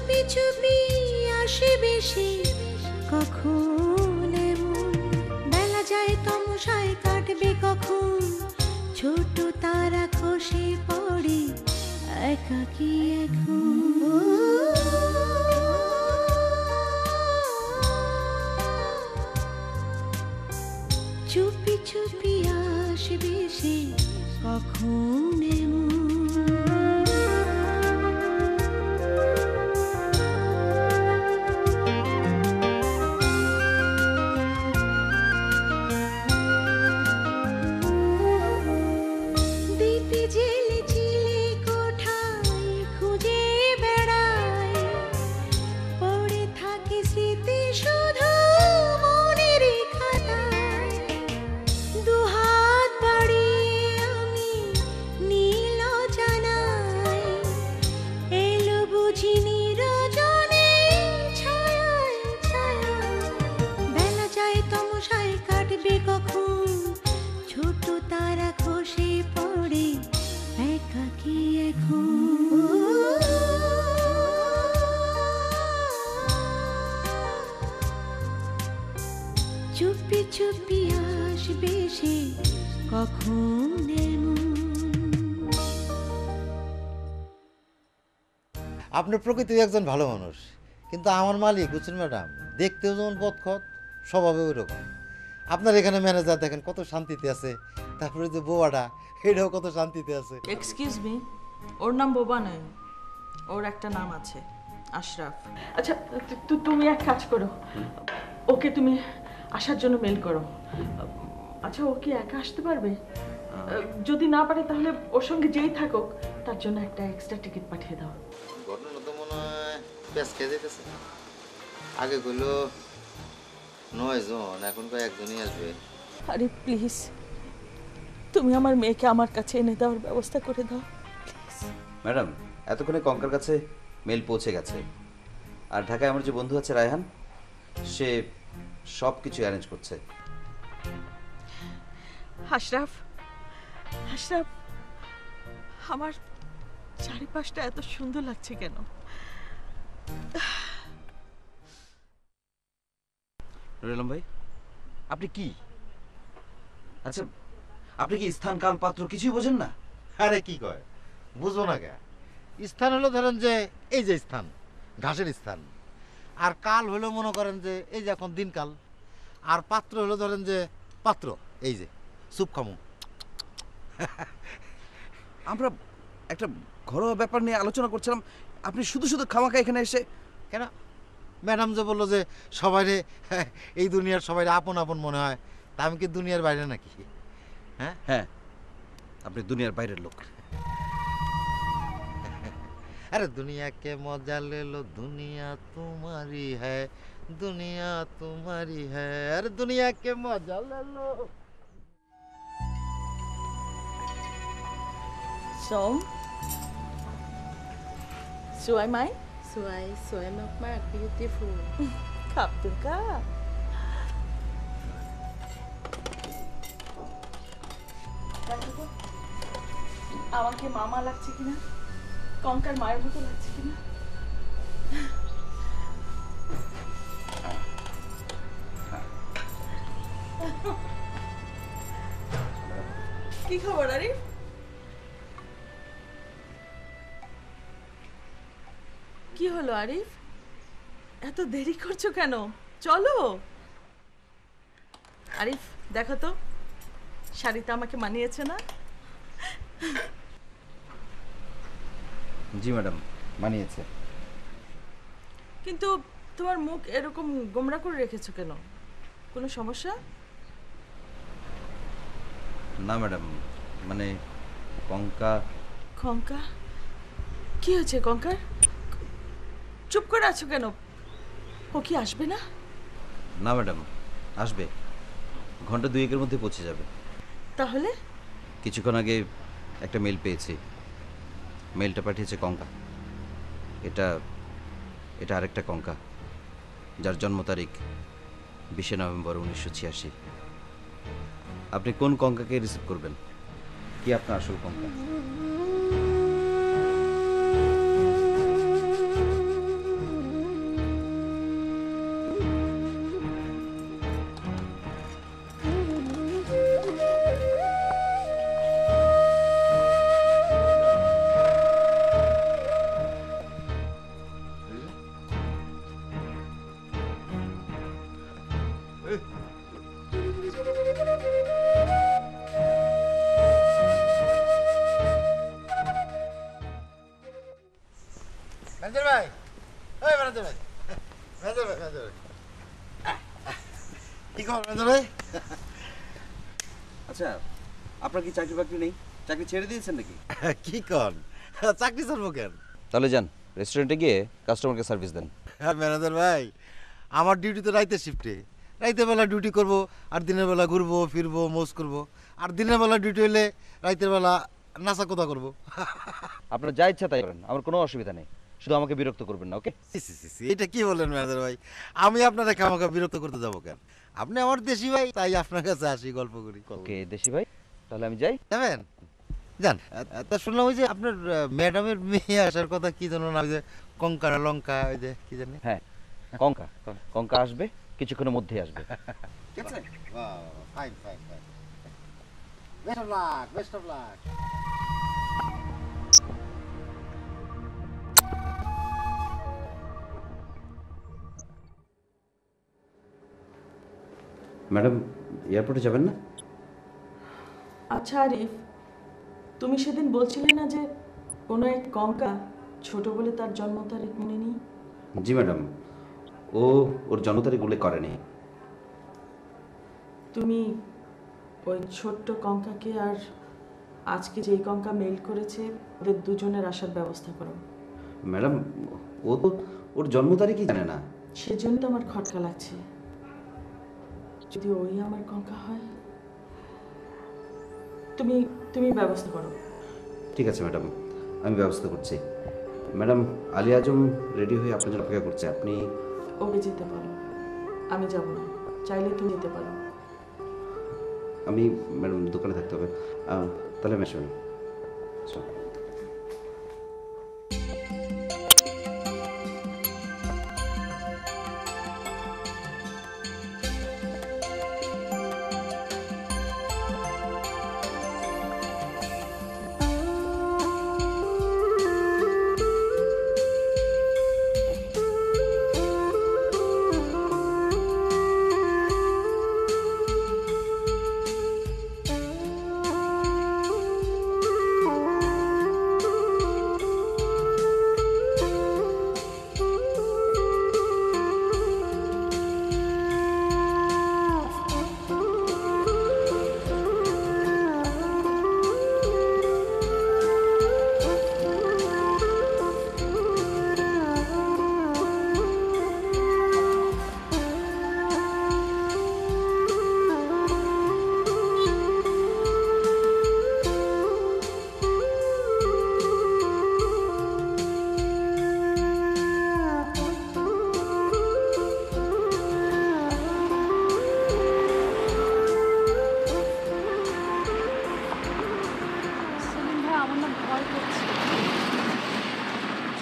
চুপি চুপি আসে বেশি কখন এমন বেলা যায় তমসায় কাটবে কখন ছোট তারা খসে পড়ে একাকী এখন চুপি চুপি আসবে সে কখন এমন চুপি চুপি আসবে সে কখন এমন আপনি প্রকৃতি একজন ভালো মানুষ, কিন্তু আমার মালিক বুঝছেন ম্যাডাম, দেখতেও যেমন বদখত, স্বভাবে ওই রকম। আপনার এখানে ম্যানেজার দেখেন কত শান্তিতে আছে, তারপরে যে বোবাটা এটাও কত শান্তিতে আছে। এক্সকিউজ মি, ওর নাম বোবা নয়, ওর একটা নাম আছে, আশরাফ। আচ্ছা তুমি এক কাজ করো, ওকে তুমি আসার জন্য মেল করো। আচ্ছা ও কি একা আসতে পারবে? যদি না পারে তাহলে ওর সঙ্গে যেই থাকুক তার জন্য একটা এক্সট্রা টিকিট পাঠিয়ে দাও। ঘটনা তো মনে হয় বেশ খেয়ে যেতেছে, আগে কইলো 9 জন, এখন কয়েকজনই আসবে। আরে প্লিজ তুমি আমার মেয়েকে আমার কাছে এনে দেওয়ার ব্যবস্থা করে দাও প্লিজ। ম্যাডাম এতক্ষণে কঙ্কার কাছে মেল পৌঁছে গেছে, আর ঢাকায় আমার যে বন্ধু আছে রায়হান, সে সব কিছু অ্যারেঞ্জ করছে। আশরাফ, আশরাফ, আমার চারিপাশটা এত সুন্দর লাগছে কেন? নুরুল ভাই আপনি কি, আচ্ছা আপনি কি স্থান কাল পাত্র কিছুই বোঝেন না? আরে কি কয়, বুঝবো না কে? স্থান হলো ধরেন যে এই যে স্থান, ঘাসের স্থান, আর কাল হলো মনে করেন যে এই যে এখন দিনকাল, আর পাত্র হলো ধরেন যে পাত্র এই যে সুপ খামু। আমরা একটা ঘরোয়া ব্যাপার নিয়ে আলোচনা করছিলাম, আপনি শুধু শুধু খামাখা এখানে এসে কেন? ম্যাডাম যে বললো যে সবাইরে এই দুনিয়ার সবাই আপন আপন মনে হয়, তা আমি কি দুনিয়ার বাইরে নাকি? হ্যাঁ হ্যাঁ আপনি দুনিয়ার বাইরের লোক। अरे दुनिया के मजा ले लो, दुनिया तुम्हारी है, दुनिया तुम्हारी है, अरे दुनिया के मजा ले लो। Suai mai? สวยมากๆ beautiful ขอบคุณค่ะআমাকে মামা লাগছে কিনা, কঙ্কার মায়ের মতো লাগছে কিনা? কি খবর আরিফ? কি হলো আরিফ, এত দেরি করছো কেন? চলো। আরিফ দেখো তো শাড়িটা আমাকে মানিয়েছে না? জি ম্যাডাম মানিয়েছে। কিন্তু তোমার মুখ এরকম গোমরা করে রেখেছো কেন? কোনো সমস্যা? না ম্যাডাম, মানে কঙ্কা। কঙ্কা কি হয়েছে? কঙ্কার চুপ করে আছো কেন? ও কি আসবে না? না ম্যাডাম আসবে, ঘন্টা 2-1-এর মধ্যে পৌঁছে যাবে। তাহলে? কিছুক্ষণ আগে একটা মেল পেয়েছি, মেলটা পাঠিয়েছে কঙ্কা। এটা এটা আরেকটা কঙ্কা, যার জন্ম তারিখ 20 নভেম্বর 1986। আপনি কোন কঙ্কাকে রিসিভ করবেন? কি আপনার আসল কঙ্কা? ম্যানেজার ভাই, ওই ম্যানেজার ভাই, ম্যানেজার ভাই, ম্যানেজার ভাই, কি খবর ম্যানেজার ভাই? আচ্ছা, আপনার কি চাকরি বাকরি নেই? চাকরি ছেড়ে দিয়েছেন নাকি? কি কন, চাকরি ছাড়বো কেন? তাহলে যান রেস্টুরেন্টে গিয়ে কাস্টমারকে সার্ভিস দেন। হ্যাঁ ম্যানেজার ভাই, আমার ডিউটি তো রাইতের শিফটে। রাইতের বেলা ডিউটি করব, আর দিনের বেলা ঘুরবো ফিরবো মৌজ করব, আর দিনের বেলা ডিউটি হলে রাইতের বেলা নাচা কোথা করবো। আপনার যা ইচ্ছা তাই করেন, আমার কোনো অসুবিধা নেই, শুধু আমাকে বিরক্ত করবেন না, ওকে? এটা কি বললেন ম্যানেজার ভাই? আমি আপনারা খামাখা বিরক্ত করতে যাবো কেন? আপনি আমার দেশি ভাই, তাই আপনার কাছে আসি, গল্প করি। ওকে দেশি ভাই, তাহলে আমি যাই। যাবেন? যান। তা শুনলাম ওই যে আপনার ম্যাডামের মেয়ে আসার কথা, কি জানো না, ওই যে কঙ্কা না লঙ্কা, ওই যে কি জানি। হ্যাঁ, কঙ্কা কঙ্কা আসবে, কিছুক্ষণের মধ্যেই আসবে। ঠিক আছে? Fine fine fine. Best of luck, best of luck. Madam এয়ারপোর্টে যাবেন না? আচ্ছা আরিফ, তুমি সেদিন বলছিলে না যে কোনো এক কঙ্কা ছোট বলে তার জন্ম তারিখ মনে নেই? জি ম্যাডাম, ওর জন্ম তারিখ উল্লেখ করেনি। তুমি ওই ছোট্ট কঙ্কাকে আর আজকে যেই কঙ্কা মেইল করেছে ওদের দুজনের আসার ব্যবস্থা করো। ম্যাডাম ও তো ওর জন্ম তারিখই জানে না। সেজন্য তো আমার খটকা লাগছে। যদি ওই আমার কঙ্কা হয়, তুমি তুমি ব্যবস্থা করো। ঠিক আছে ম্যাডাম, আমি ব্যবস্থা করছি। ম্যাডাম আলী আজম রেডি হয়ে আপনার জন্য অপেক্ষা করছে, আপনি ওকে যেতে পারো, আমি যাব না। চাইলে তুমি যেতে পারো। আমি ম্যাডাম দোকানে থাকতে হবে, তাহলে আমি আসি ম্যাডাম।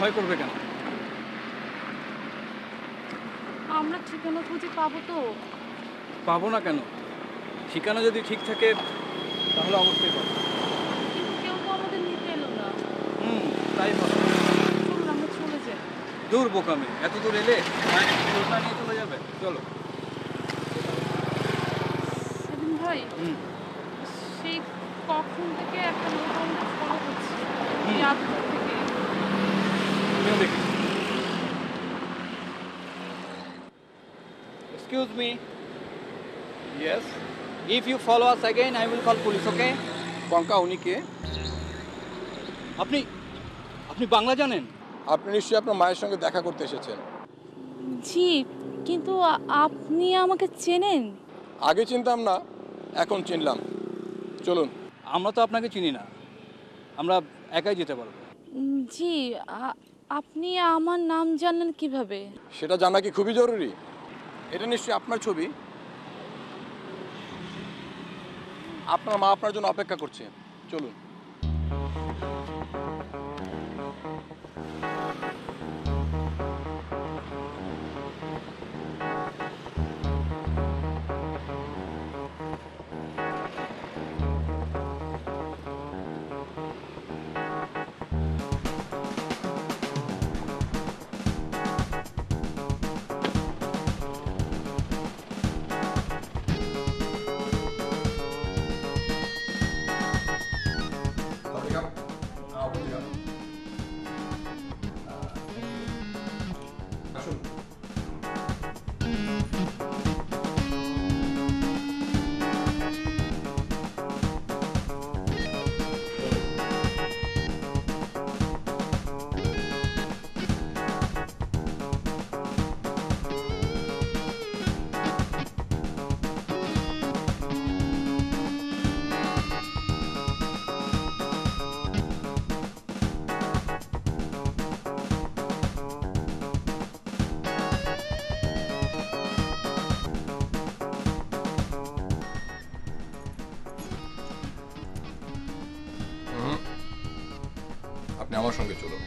ভয় করবে কেন? আমরা ঠিকানা খুঁজে পাবো তো? পাবো না কেন? ঠিকানা যদি ঠিক থাকে তাহলে অবশ্যই পাবো। কিন্তু কেউ তো আমাদের নিতে এলো না। তাই হবে। চলুন আমরা চলে যাই। দূর বোকামি, এত দূর এলে ওটা নিয়ে চলে যাবে। চলো। সেদিন ভাই, সেই কখন থেকে একটা লোক আমাদের ফলো করছে, ইয়াদপুর থেকে। আমিও দেখি। Excuse me. Yes. If you follow us again, I will call police. Okay? কঙ্কা উনি কে? আপনি বাংলা জানেন? আপনি নিশ্চয়ই আপনার মায়ের সঙ্গে দেখা করতে এসেছেন। জি, কিন্তু আপনি আমাকে চেনেন? আগে চিনতাম না, এখন চিনলাম। চলুন। আমরা তো আপনাকে চিনি না, আমরা একাই যেতে পারবো। জি, আপনি আমার নাম জানলেন কিভাবে? সেটা জানা কি খুবই জরুরি? এটা নিশ্চয়ই আপনার ছবি। আপনার মা আপনার জন্য অপেক্ষা করছে, চলুন। আমার সঙ্গে চলো।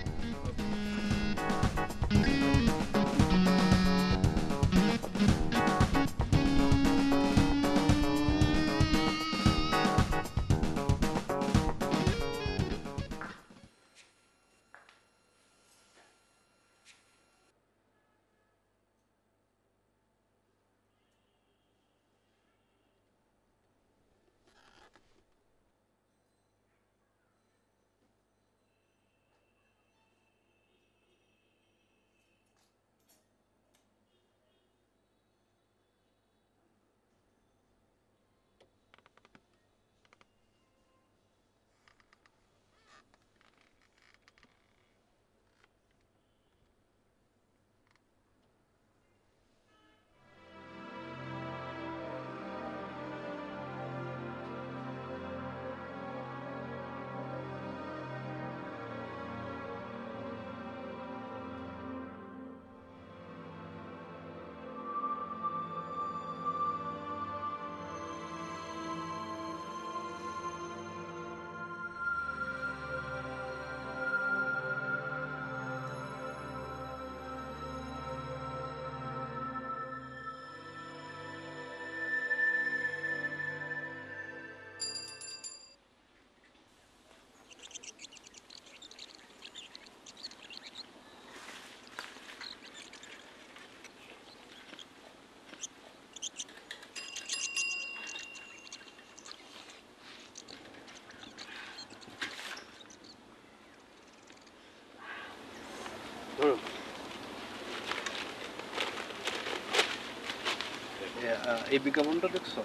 এই বিজ্ঞাপনটা দেখছো?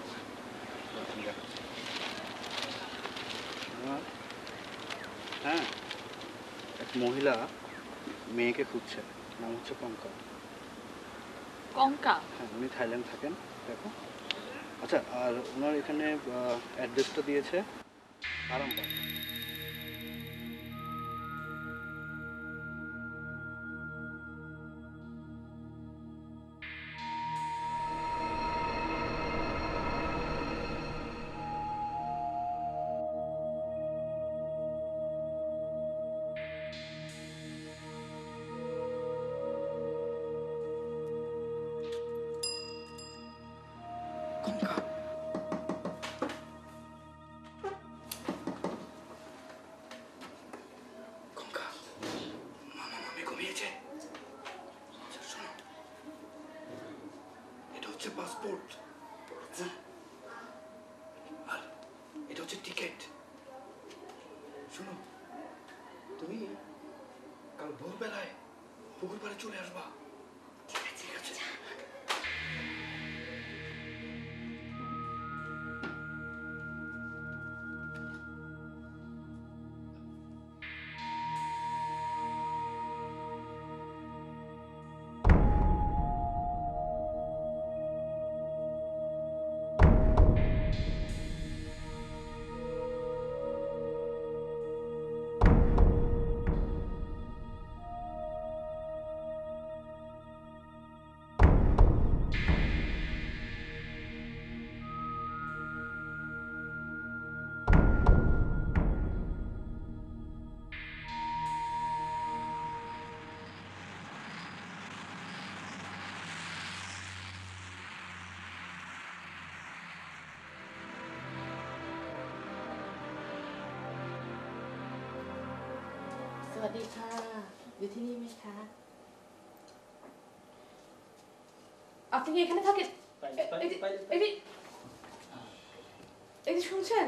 হ্যাঁ, এক মহিলা মেয়েকে খুঁজছে, নাম হচ্ছে কঙ্কা। কঙ্কা? হ্যাঁ, উনি থাইল্যান্ড থাকেন। দেখো। আচ্ছা, আর ওনার এখানে অ্যাড্রেসটা দিয়েছে আরামবাগ। পাসপোর্ট, আর এটা হচ্ছে টিকিট। শোনো, তুমি কাল ভোরবেলায় পুকুর পাড়ে চলে আসবা। ঠিক আছে?สวัสดีค่ะอยู่ที่นี่ไหมคะআপনি কি এখানে থাকেন? এই যে শুনছেন,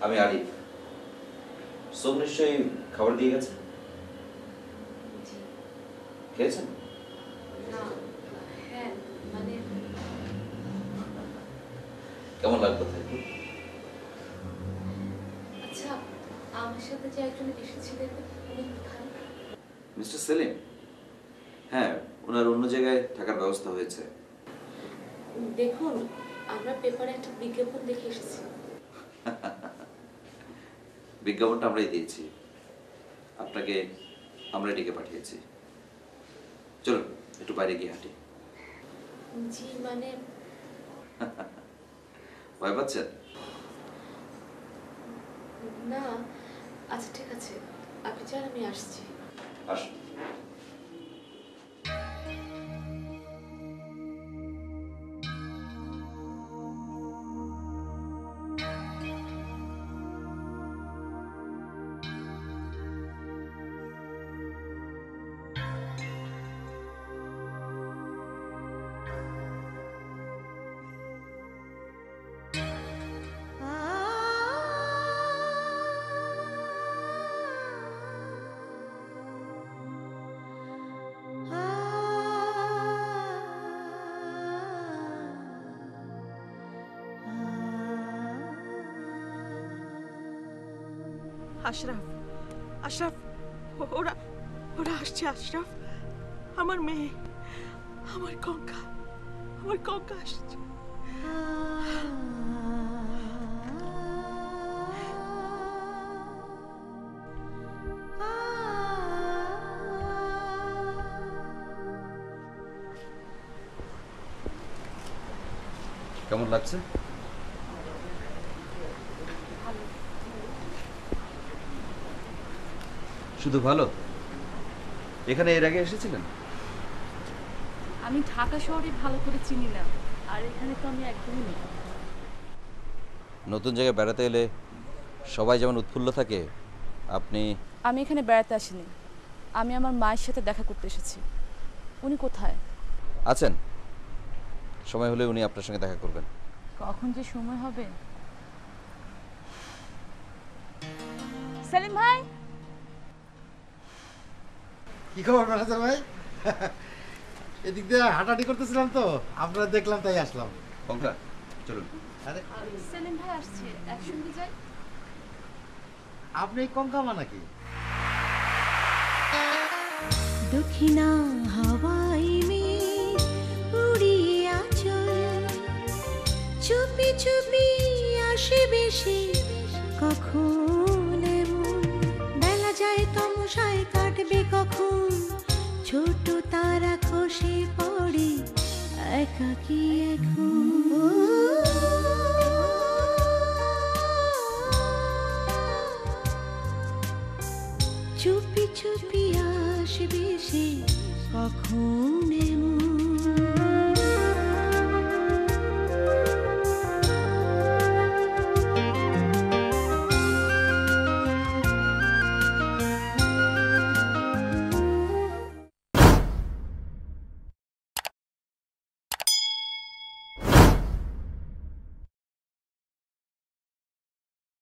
আমি আরিফ। সোম নিশ্চয়ই খাবার দিয়ে গেছে। খেয়েছেন? হ্যাঁ, মানে কেমন লাগলো থাকবে? আচ্ছা, আমার সাথে যে একজন এসেছিলেন উনি কোথায়? মিস্টার সেলিম? হ্যাঁ, ওনার অন্য জায়গায় থাকার ব্যবস্থা হয়েছে। দেখুন, আমরা পেপারে একটা বিজ্ঞাপন দেখে এসেছি। বিজ্ঞাপনটা আমরাই দিয়েছি, আপনাকে আমরা ডেকে পাঠিয়েছি। চলুন একটু বাইরে গিয়ে হাঁটি। জি মানে ভয় পাচ্ছেন? না, আচ্ছা ঠিক আছে, আপনি চান আমি আসছি। আসুন। আশরাফ, আশরাফ, ওরা ওরা আসছে। আশরাফ, আমার মেয়ে, আমার কঙ্কা আসছে। কেমন লাগছে? শুধু ভালো? এখানে এর আগে এসেছিলেন? আমি ঢাকা শহরে ভালো করে চিনি না, আর এখানে তো আমি একদমই নেই। নতুন জায়গায় বেড়াতে এলে সবাই যেমন উৎফুল্ল থাকে, আপনি? আমি এখানে বেড়াতে আসিনি, আমি আমার মায়ের সাথে দেখা করতে এসেছি। উনি কোথায় আছেন? সময় হলে উনি আপনার সঙ্গে দেখা করবেন। কখন যে সময় হবে। সেলিম ভাই, কি খবর ম্যানেজার ভাই? এদিক দিয়ে হাঁটাহাঁটি করতেছিলাম তো, আপনারা দেখলাম তাই আসলাম। কঙ্কা, চলুন। আরে সেলিম ভাই আসছে, একসঙ্গে যাই। আপনি এই কঙ্কামা নাকি? দক্ষিণা হাওয়াই মেঘ উড়িয়ে আঁচল, চুপি চুপি আসে বেশি কখন এমন, বেলা যায় তমসায় কাটবে কখন, ছোট তারা খসে পড়ে একাকী এখন। চুপি চুপি আসবে সে কখন এমন।